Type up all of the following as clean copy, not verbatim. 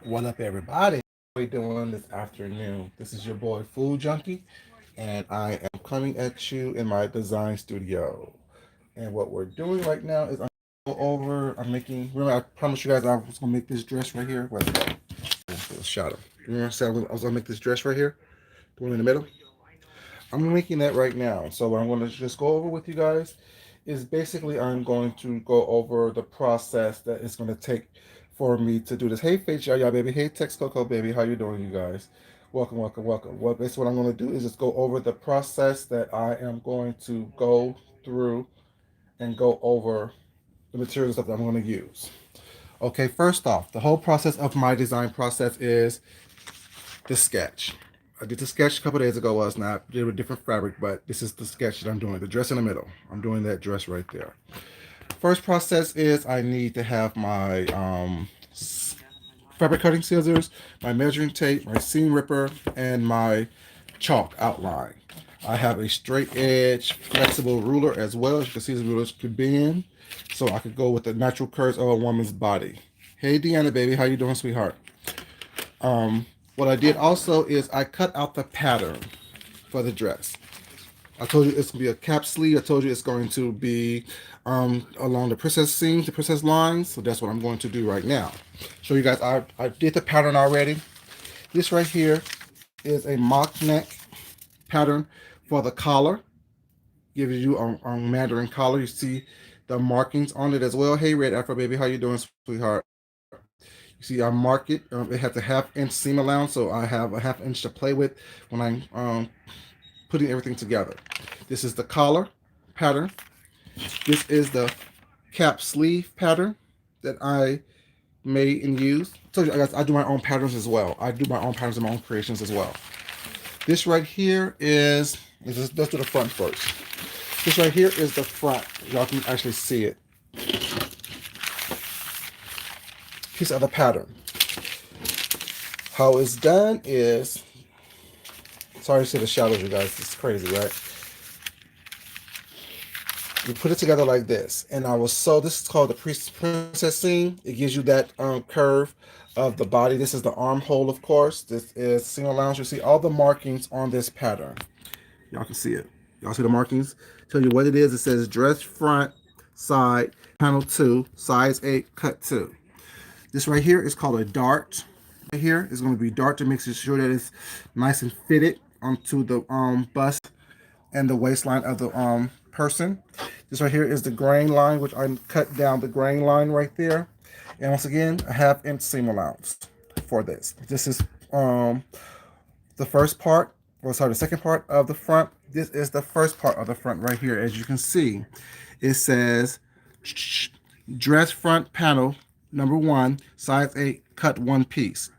What up, everybody? How we doing this afternoon? This is your boy Food Junkie, and I am coming at you in my design studio. And what we're doing right now is I'm go over. I'm making. Remember, I promised you guys I was gonna make this dress right here. Where's it? Let's shot him. Remember, I said I was gonna make this dress right here, the one in the middle. I'm making that right now. So what I'm going to just go over with you guys is basically I'm going to go over the process that it's going to take for me to do this. Hey, Faith Yaya baby. Hey, Tex Coco baby. How you doing, you guys? Welcome, welcome, welcome. Well, basically what I'm going to do is just go over the process that I am going to go through and go over the materials that I'm going to use. Okay, first off, the whole process of my design process is the sketch. I did the sketch a couple days ago. Well, it's not. Did a different fabric, but this is the sketch that I'm doing. The dress in the middle. I'm doing that dress right there. First process is I need to have my fabric cutting scissors, my measuring tape, my seam ripper, and my chalk outline. I have a straight edge flexible ruler as well. As you can see, the rulers could bend, so I could go with the natural curves of a woman's body. Hey, Deanna, baby, how you doing, sweetheart? What I did also is I cut out the pattern for the dress. I told you it's gonna be a cap sleeve. I told you it's going to be along the princess seams, the princess lines. So that's what I'm going to do right now. Show you guys. I did the pattern already. This right here is a mock neck pattern for the collar. Gives you a Mandarin collar. You see the markings on it as well. Hey, Red Afro baby, how you doing, sweetheart? You see, I mark it. It has a ½ inch seam allowance, so I have a ½ inch to play with when I'm putting everything together. This is the collar pattern. This is the cap sleeve pattern that I made and used. I told you guys I do my own patterns as well. I do my own patterns and my own creations as well. This right here is let's do the front first. This right here is the front. Y'all can actually see it. Piece of the pattern. How it's done is, sorry to see the shadows, you guys. It's crazy, right? You put it together like this, and I will sew. This is called the princess seam. It gives you that curve of the body. This is the armhole, of course. This is seam allowance. You see all the markings on this pattern. Y'all can see it. Y'all see the markings? Tell you what it is. It says dress front, side, panel 2, size 8, cut 2. This right here is called a dart. Right here is going to be dart to make sure that it's nice and fitted onto the bust and the waistline of the person. This right here is the grain line, which I cut down the grain line right there. And once again, a ½ inch seam allowance for this. This is the first part, or sorry, the second part of the front. This is the first part of the front right here. As you can see, it says dress front panel number 1, size 8, cut 1 piece.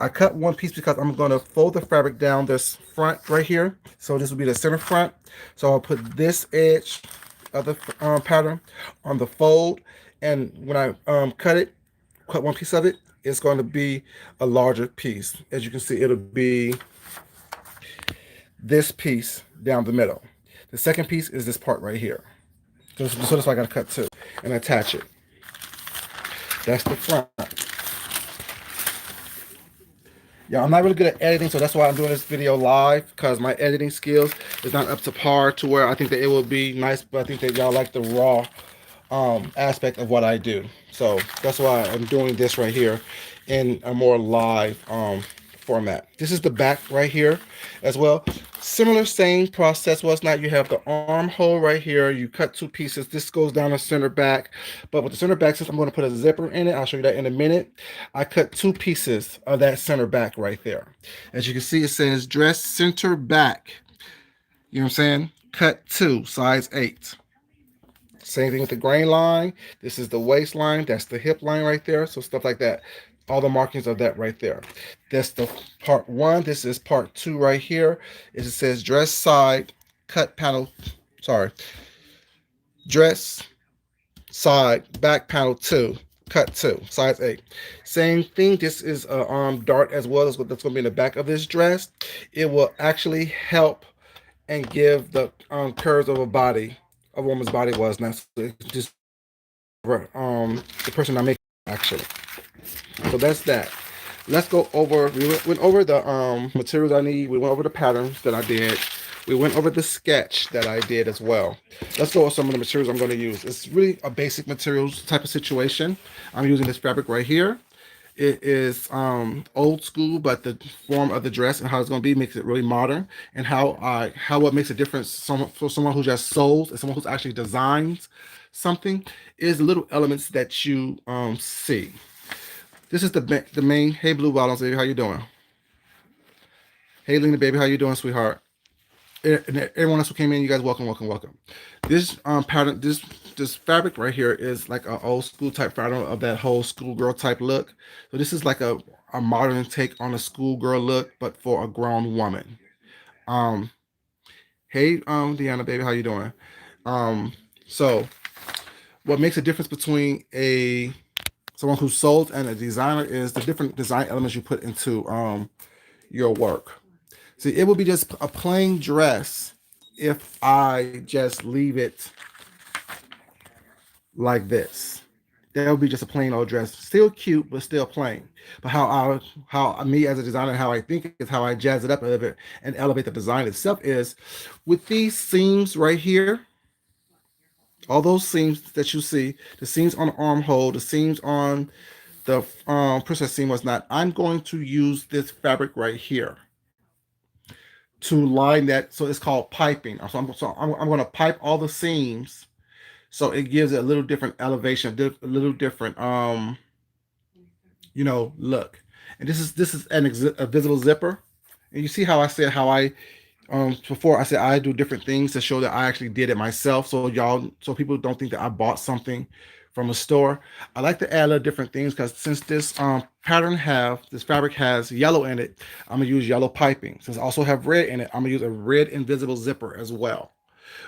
I cut 1 piece because I'm going to fold the fabric down this front right here. So this will be the center front. So I'll put this edge of the pattern on the fold. And when I cut 1 piece of it, it's going to be a larger piece. As you can see, it'll be this piece down the middle. The second piece is this part right here. So that's why I got to cut 2 and attach it. That's the front. Yeah, I'm not really good at editing, so that's why I'm doing this video live, because my editing skills is not up to par to where I think that it will be nice, but I think that y'all like the raw aspect of what I do. So that's why I'm doing this right here in a more live format. This is the back right here as well. Similar same process. Was not, you have the armhole right here. You cut 2 pieces. This goes down the center back. But with the center back, since I'm going to put a zipper in it, I'll show you that in a minute. I cut 2 pieces of that center back right there. As you can see, it says dress center back. You know what I'm saying? Cut 2, size 8. Same thing with the grain line. This is the waistline. That's the hip line right there. So stuff like that. All the markings of that right there. That's the part 1. This is part 2 right here. It says dress side, cut panel. Sorry. Dress side, back panel 2, cut 2, size 8. Same thing. This is a dart as well. That's going to be in the back of this dress. It will actually help and give the curves of a body, a woman's body was not just the person I'm making actually. So that's that. let's go over. We went over the materials I need. We went over the patterns that I did. We went over the sketch that I did as well. Let's go over some of the materials I'm going to use. It's really a basic materials type of situation. I'm using this fabric right here. It is old school, but the form of the dress and how it's going to be makes it really modern. And how what makes a difference for someone who just sews and someone who's actually designs something is the little elements that you see. This is the main. Hey, Blue Bottoms, baby, how you doing? Hey, Lena, baby, how you doing, sweetheart? And everyone else who came in, you guys, welcome, welcome, welcome. This pattern, this fabric right here is like an old school type pattern of that whole schoolgirl type look. So this is like a modern take on a schoolgirl look, but for a grown woman. Um, hey, Deanna, baby, how you doing? Um, so what makes a difference between a someone who sold and a designer is the different design elements you put into your work. See, it would be just a plain dress if I just leave it like this. That would be just a plain old dress, still cute but still plain. But how me as a designer, how I think is how I jazz it up a little bit and elevate the design itself is with these seams right here. All those seams that you see, the seams on the armhole, the seams on the princess seam was not. I'm going to use this fabric right here to line that. So it's called piping. I'm going to pipe all the seams so it gives it a little different elevation, a little different look. And this is a visible zipper. And you see how I said how I before I said I do different things to show that I actually did it myself, so people don't think that I bought something from a store. I like to add a little different things because since this fabric has yellow in it, I'm gonna use yellow piping. Since I also have red in it, I'm gonna use a red invisible zipper as well,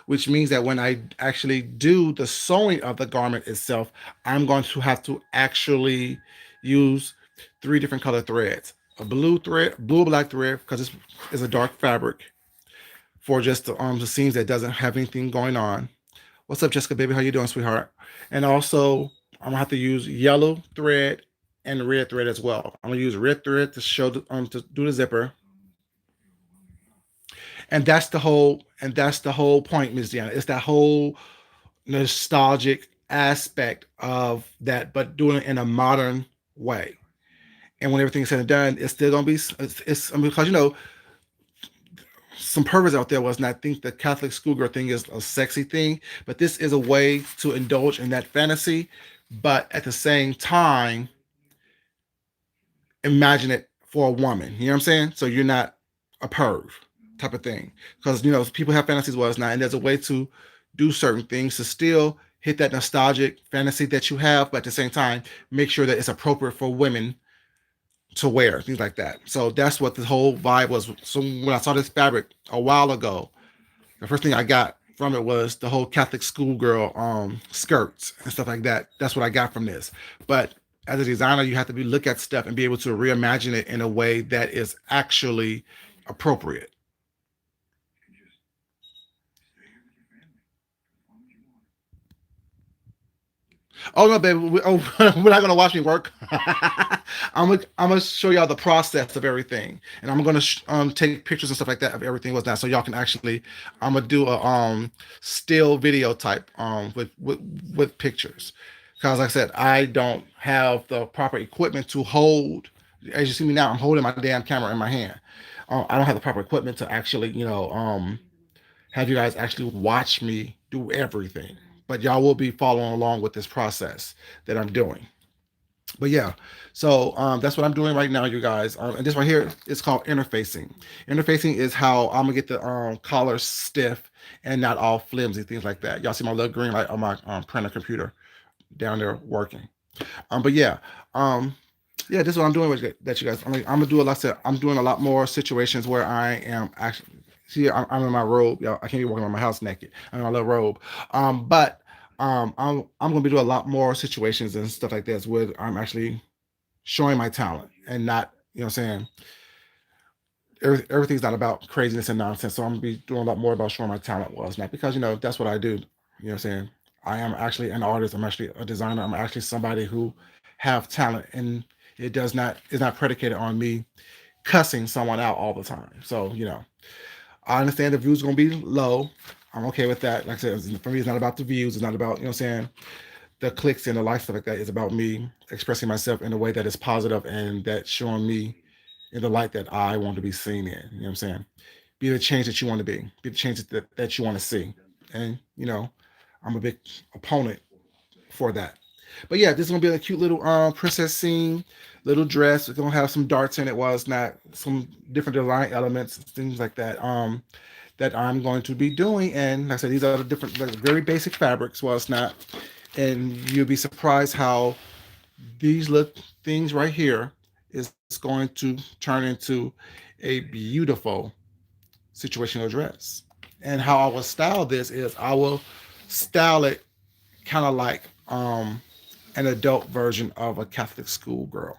which means that when I actually do the sewing of the garment itself, I'm going to have to actually use three different color threads. A blue thread, blue black thread, because this is a dark fabric for just the seams that doesn't have anything going on. What's up, Jessica, baby? How you doing, sweetheart? And also, I'm gonna have to use yellow thread and red thread as well. I'm gonna use red thread to show to do the zipper, and that's the whole point, Miss Deanna. It's that whole nostalgic aspect of that, but doing it in a modern way. And when everything's said and done, it's still gonna be it's I mean, because some perverts out there was not think the Catholic schoolgirl thing is a sexy thing, but this is a way to indulge in that fantasy, but at the same time, imagine it for a woman. You know what I'm saying? So you're not a perv type of thing. Because people have fantasies well it's not, and there's a way to do certain things to still hit that nostalgic fantasy that you have, but at the same time, make sure that it's appropriate for women to wear, things like that. So that's what the whole vibe was. So when I saw this fabric a while ago, the first thing I got from it was the whole Catholic schoolgirl skirts and stuff like that. That's what I got from this. But as a designer, you have to look at stuff and be able to reimagine it in a way that is actually appropriate. Oh no, baby. We're not gonna watch me work. I'm gonna show y'all the process of everything, and I'm gonna take pictures and stuff like that of everything was that, so y'all can actually. I'm gonna do a still video type with pictures, because like I said, I don't have the proper equipment to hold. As you see me now, I'm holding my damn camera in my hand. I don't have the proper equipment to actually, have you guys actually watch me do everything. But y'all will be following along with this process that I'm doing. But yeah, so that's what I'm doing right now, you guys. And this right here is called interfacing. Interfacing is how I'm gonna get the collar stiff and not all flimsy, things like that. Y'all see my little green light on my printer computer down there working. But yeah, this is what I'm doing with that, you guys. I'm gonna do a lot. I'm doing a lot more situations where I am actually. See, I'm in my robe. Y'all, I can't be walking around my house naked. I'm in my little robe. But I'm gonna be doing a lot more situations and stuff like this where I'm actually showing my talent and not, what I'm saying, everything's not about craziness and nonsense. So I'm gonna be doing a lot more about showing my talent was not because that's what I do. What I'm saying. I am actually an artist. I'm actually a designer. I'm actually somebody who have talent and It does not is not predicated on me cussing someone out all the time. So, I understand the views are gonna be low. I'm okay with that. Like I said, for me, it's not about the views. It's not about, what I'm saying, the clicks and the likes, stuff like that. It's about me expressing myself in a way that is positive and that's showing me in the light that I want to be seen in. You know what I'm saying? Be the change that you want to be the change that you want to see. And, I'm a big opponent for that. But yeah, this is gonna be a cute little princess scene, little dress. It's gonna have some darts in it while it's not, some different design elements, things like that. That I'm going to be doing. And like I said, these are the different, like, very basic fabrics while it's not. And you'll be surprised how these look things right here is going to turn into a beautiful situational dress. And how I will style this is I will style it kind of like an adult version of a Catholic schoolgirl.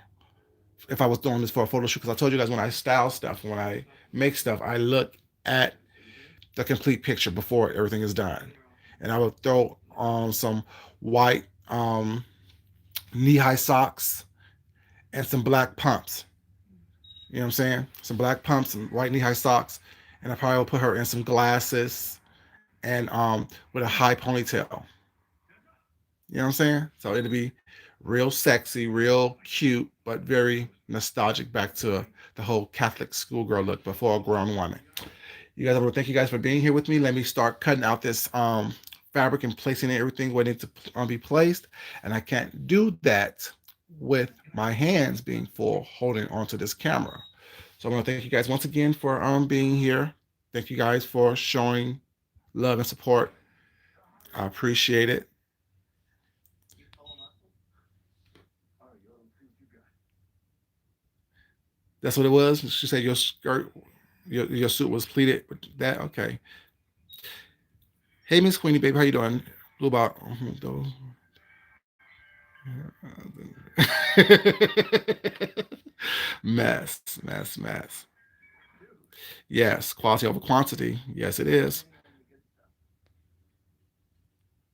If I was doing this for a photo shoot, because I told you guys when I style stuff, when I make stuff, I look at the complete picture before everything is done. And I will throw on some white knee-high socks and some black pumps. You know what I'm saying? Some black pumps and white knee-high socks. And I probably will put her in some glasses and with a high ponytail. You know what I'm saying? So it'll be real sexy, real cute, but very nostalgic back to the whole Catholic schoolgirl look before a grown woman. You guys, I want to thank you guys for being here with me. Let me start cutting out this fabric and placing everything where it needs to be placed. And I can't do that with my hands being full holding onto this camera. So I want to thank you guys once again for being here. Thank you guys for showing love and support. I appreciate it. That's what it was. She said your skirt, your suit was pleated with that. Okay. Hey, Miss Queenie, baby, how you doing? Blue about mess. Yes, quality over quantity. Yes, it is.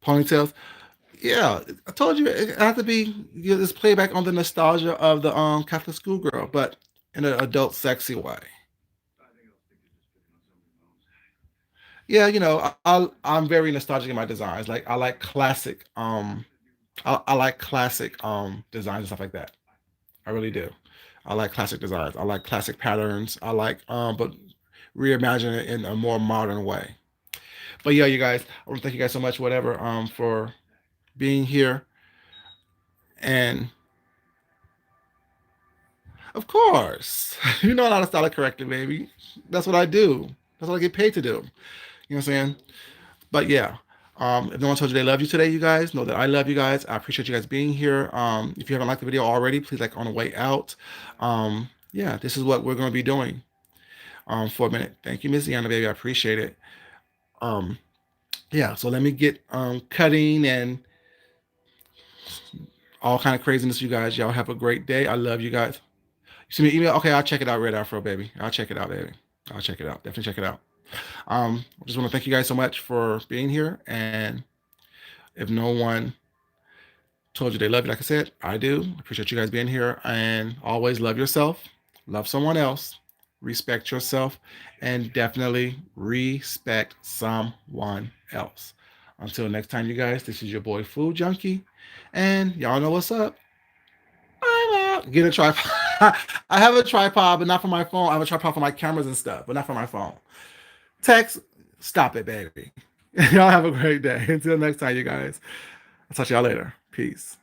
Ponytails. Yeah, I told you it has to be, this playback on the nostalgia of the Catholic schoolgirl, but in an adult sexy way. Yeah, I'm very nostalgic in my designs. Like I like classic I like classic designs and stuff like that. I really do. I like classic designs. I like classic patterns. I like but reimagine it in a more modern way. But yeah, you guys, I want to thank you guys so much, whatever, for being here. And of course, you know how to style it correctly, baby. That's what I do. That's what I get paid to do. You know what I'm saying? But yeah, if no one told you they love you today, you guys know that I love you guys. I appreciate you guys being here. If you haven't liked the video already, please like on the way out. Yeah, this is what we're going to be doing for a minute. Thank you, Miss Iana, baby. I appreciate it. Um, yeah, so let me get cutting and all kind of craziness, you guys. Y'all have a great day. I love you guys. You send me an email? Okay, I'll check it out, Red Afro, baby. I'll check it out, baby. I'll check it out. Definitely check it out. I just want to thank you guys so much for being here. And if no one told you they love you, like I said, I do. Appreciate you guys being here. And always love yourself, love someone else, respect yourself, and definitely respect someone else. Until next time, you guys, this is your boy Food Junkie. And y'all know what's up. I'm out. Get a tripod. I have a tripod, but not for my phone. I have a tripod for my cameras and stuff, but not for my phone. Text, stop it, baby. Y'all have a great day. Until next time, you guys. I'll talk to y'all later. Peace.